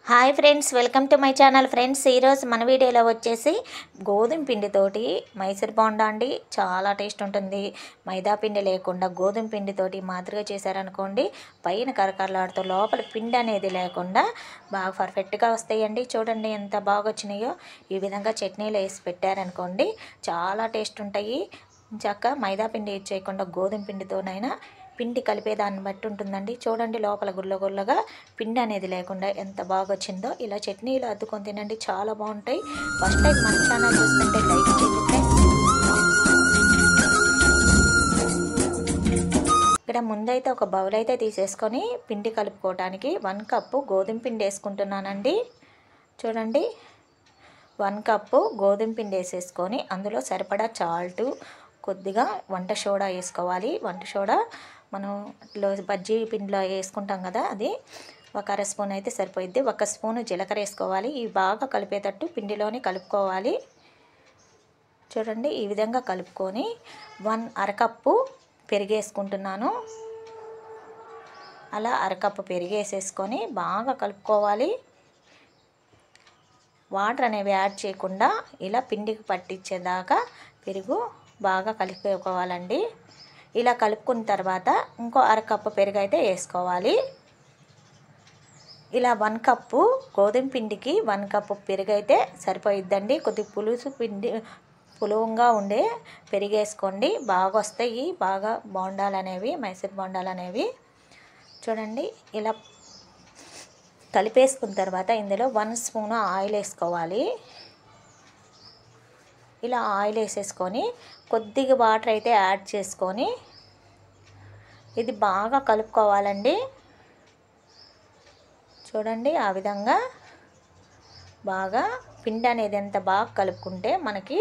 Hi friends, welcome to my channel. Friends, ఈరోజు మన వీడియోలో వచ్చేసి గోధుమ పిండితోటి మైసూర్ బోండా అండి. చాలా టేస్ట్ ఉంటుంది. మైదా పిండి లేకుండా గోధుమ పిండితోటి మాదిరిగా చేశారనుకోండి, పైన కరకరలాడుతూ లోపల పిండి అనేది లేకుండా బాగా పర్ఫెక్ట్గా వస్తాయండి. చూడండి ఎంత బాగా వచ్చినాయో. ఈ విధంగా చట్నీలు వేసి పెట్టారనుకోండి, చాలా టేస్ట్ ఉంటాయి. చక్కగా మైదా పిండి యూజ్ చేయకుండా గోధుమ పిండితోనైనా పిండి కలిపేదాన్ని బట్టి ఉంటుందండి. చూడండి లోపల గుల్ల గుల్లగా పిండి అనేది లేకుండా ఎంత బాగా వచ్చిందో. ఇలా చట్నీలు అద్దుకొని తినండి, చాలా బాగుంటాయి. ఫస్ట్ టైం మన ఛానల్ చూస్తుంటే లైక్ చేయండి ఫ్రెండ్స్. ఇక్కడ ముందైతే ఒక బౌల్ అయితే తీసేసుకొని పిండి కలుపుకోవడానికి 1 కప్పు గోధుమ పిండి వేసుకుంటున్నానండి. చూడండి 1 కప్పు గోధుమ పిండి వేసేసుకొని అందులో సరిపడా సాల్టు, కొద్దిగా వంట సోడా వేసుకోవాలి. వంట సోడా మనం బజ్జీ పిండిలో వేసుకుంటాం కదా, అది 1 స్పూన్ అయితే సరిపోయిద్ది. 1 స్పూన్ జీలకర్ర వేసుకోవాలి. ఇవి బాగా కలిపేటట్టు పిండిలోనే కలుపుకోవాలి. చూడండి ఈ విధంగా కలుపుకొని అరకప్పు పెరుగు వేసుకుంటున్నాను. అలా అరకప్పు పెరుగు వేసేసుకొని బాగా కలుపుకోవాలి. వాటర్ అనేవి యాడ్ చేయకుండా ఇలా పిండికి పట్టించేదాకా పెరుగు బాగా కలుపుకోవాలండి. ఇలా కలుపుకున్న తర్వాత ఇంకో అరకప్పు పెరుగు అయితే వేసుకోవాలి. ఇలా 1 కప్పు గోధుమ పిండికి 1 కప్పు పెరుగు అయితే సరిపోయిద్దండి. కొద్ది పులువుగా ఉండే పెరుగు వేసుకోండి, బాగా వస్తాయి. బాగా బోండాలు అనేవి, మైసూర్ బోండాలు అనేవి. చూడండి ఇలా కలిపేసుకున్న తర్వాత ఇందులో 1 స్పూన్ ఆయిల్ వేసుకోవాలి. ఇలా ఆయిల్ వేసేసుకొని కొద్దిగా వాటర్ అయితే యాడ్ చేసుకొని ఇది బాగా కలుపుకోవాలండి. చూడండి ఆ విధంగా బాగా పిండి అనేది ఎంత బాగా కలుపుకుంటే మనకి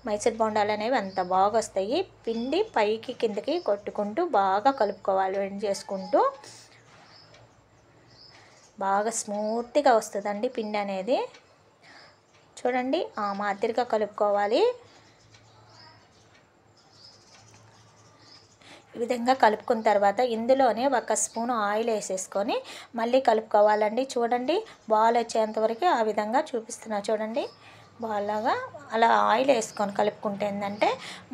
మైసూర్ బోండాలు అనేవి అంత బాగా వస్తాయి. పిండి పైకి కిందకి కొట్టుకుంటూ బాగా కలుపుకోవాలి. వెండి చేసుకుంటూ బాగా స్మూత్గా వస్తుందండి పిండి అనేది. చూడండి ఆ మాదిరిగా కలుపుకోవాలి. ఈ విధంగా కలుపుకున్న తర్వాత ఇందులోనే 1 స్పూన్ ఆయిల్ వేసేసుకొని మళ్ళీ కలుపుకోవాలండి. చూడండి బాల్ వచ్చేంతవరకు ఆ విధంగా చూపిస్తున్నా. చూడండి బాల్లాగా అలా ఆయిల్ వేసుకొని కలుపుకుంటే ఏంటంటే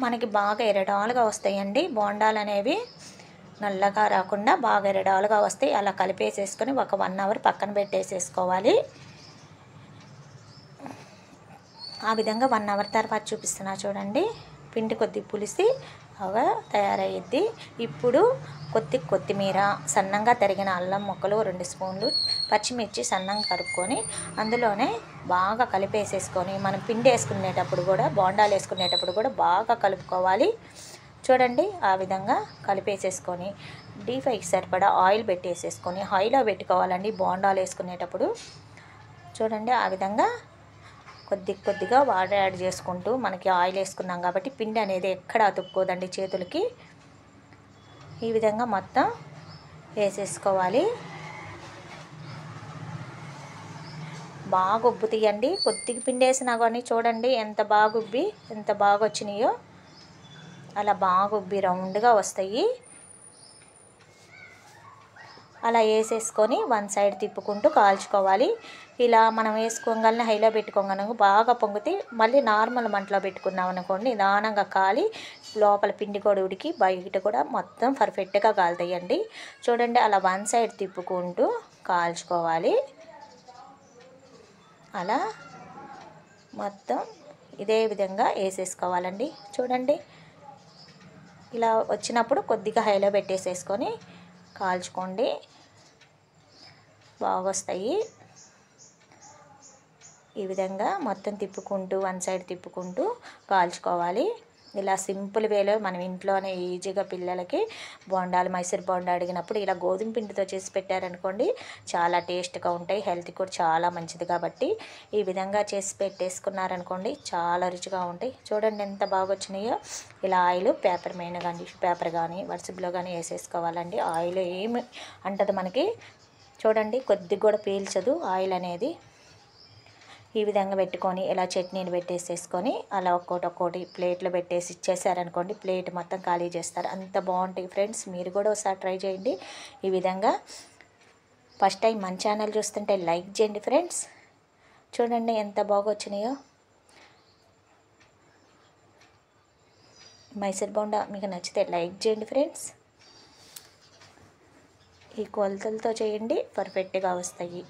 మనకి బాగా ఎరడాలుగా వస్తాయండి బోండాలు అనేవి. నల్లగా రాకుండా బాగా ఎరడాలుగా వస్తాయి. అలా కలిపేసేసుకొని ఒక 1 అవర్ పక్కన పెట్టేసేసుకోవాలి. ఆ విధంగా 1 అవర్ తర్వాత చూపిస్తున్నా. చూడండి పిండి కొద్ది పులిసి బాగా తయారయ్యిద్ది. ఇప్పుడు కొత్తిమీర, సన్నంగా తరిగిన అల్లం ముక్కలు 2 స్పూన్లు, పచ్చిమిర్చి సన్నంగా కలుపుకొని అందులోనే బాగా కలిపేసేసుకొని మనం పిండి వేసుకునేటప్పుడు కూడా, బోండాలు వేసుకునేటప్పుడు కూడా బాగా కలుపుకోవాలి. చూడండి ఆ విధంగా కలిపేసేసుకొని డీప్ ఫ్రైకి సరిపడా ఆయిల్ పెట్టేసేసుకొని హైలో పెట్టుకోవాలండి బోండాలు వేసుకునేటప్పుడు. చూడండి ఆ విధంగా కొద్దిగా వాటర్ యాడ్ చేసుకుంటూ, మనకి ఆయిల్ వేసుకున్నాం కాబట్టి పిండి అనేది ఎక్కడ అతుక్కోదండి చేతులకి. ఈ విధంగా మొత్తం వేసేసుకోవాలి. బాగా ఉబ్బు తీయండి. కొద్దిగా పిండి వేసినా కానీ చూడండి ఎంత బాగా ఉబ్బి ఎంత బాగా వచ్చినాయో. అలా బాగా ఉబ్బి రౌండ్గా వస్తాయి. అలా వేసేసుకొని 1 సైడ్ తిప్పుకుంటూ కాల్చుకోవాలి. ఇలా మనం వేసుకోగానే హైలో పెట్టుకోగానే బాగా పొంగితే మళ్ళీ నార్మల్ మంటలో పెట్టుకున్నాం అనుకోండి, నిదానంగా కాలి లోపల పిండి కూడా ఉడికి బయట కూడా మొత్తం పర్ఫెక్ట్గా కాలుతాయండి. చూడండి అలా 1 సైడ్ తిప్పుకుంటూ కాల్చుకోవాలి. అలా మొత్తం ఇదే విధంగా వేసేసుకోవాలండి. చూడండి ఇలా వచ్చినప్పుడు కొద్దిగా హైలో పెట్టేసేసుకొని కాల్చుకోండి, బాగా వస్తాయి. ఈ విధంగా మొత్తం తిప్పుకుంటూ 1 సైడ్ తిప్పుకుంటూ కాల్చుకోవాలి. ఇలా సింపుల్ వేలో మనం ఇంట్లోనే ఈజీగా పిల్లలకి బోండాలు, మైసూర్ బోండా అడిగినప్పుడు ఇలా గోధుమ పిండితో చేసి పెట్టారనుకోండి, చాలా టేస్ట్గా ఉంటాయి. హెల్త్ కూడా చాలా మంచిది కాబట్టి ఈ విధంగా చేసి పెట్టేసుకున్నారనుకోండి చాలా రుచిగా ఉంటాయి. చూడండి ఎంత బాగా వచ్చినాయో. ఇలా ఆయిల్ పేపర్ మీద కానీ, టిష్యూ పేపర్ కానీ, వర్సిబ్లో కానీ వేసేసుకోవాలండి. ఆయిల్ ఏమి అంటది మనకి. చూడండి కొద్దిగా కూడా పీల్చదు ఆయిల్ అనేది. ఈ విధంగా పెట్టుకొని ఇలా చట్నీని పెట్టేసేసుకొని అలా ఒక్కోటి ప్లేట్లో పెట్టేసి ఇచ్చేసారనుకోండి, ప్లేట్ మొత్తం ఖాళీ చేస్తారు. అంత బాగుంటాయి ఫ్రెండ్స్. మీరు కూడా ఒకసారి ట్రై చేయండి. ఈ విధంగా ఫస్ట్ టైం మన ఛానల్ చూస్తుంటే లైక్ చేయండి ఫ్రెండ్స్. చూడండి ఎంత బాగా వచ్చినాయో. మైసూర్ బోండా మీకు నచ్చితే లైక్ చేయండి ఫ్రెండ్స్. ఈ కొలతలతో చేయండి, పర్ఫెక్ట్గా వస్తాయి.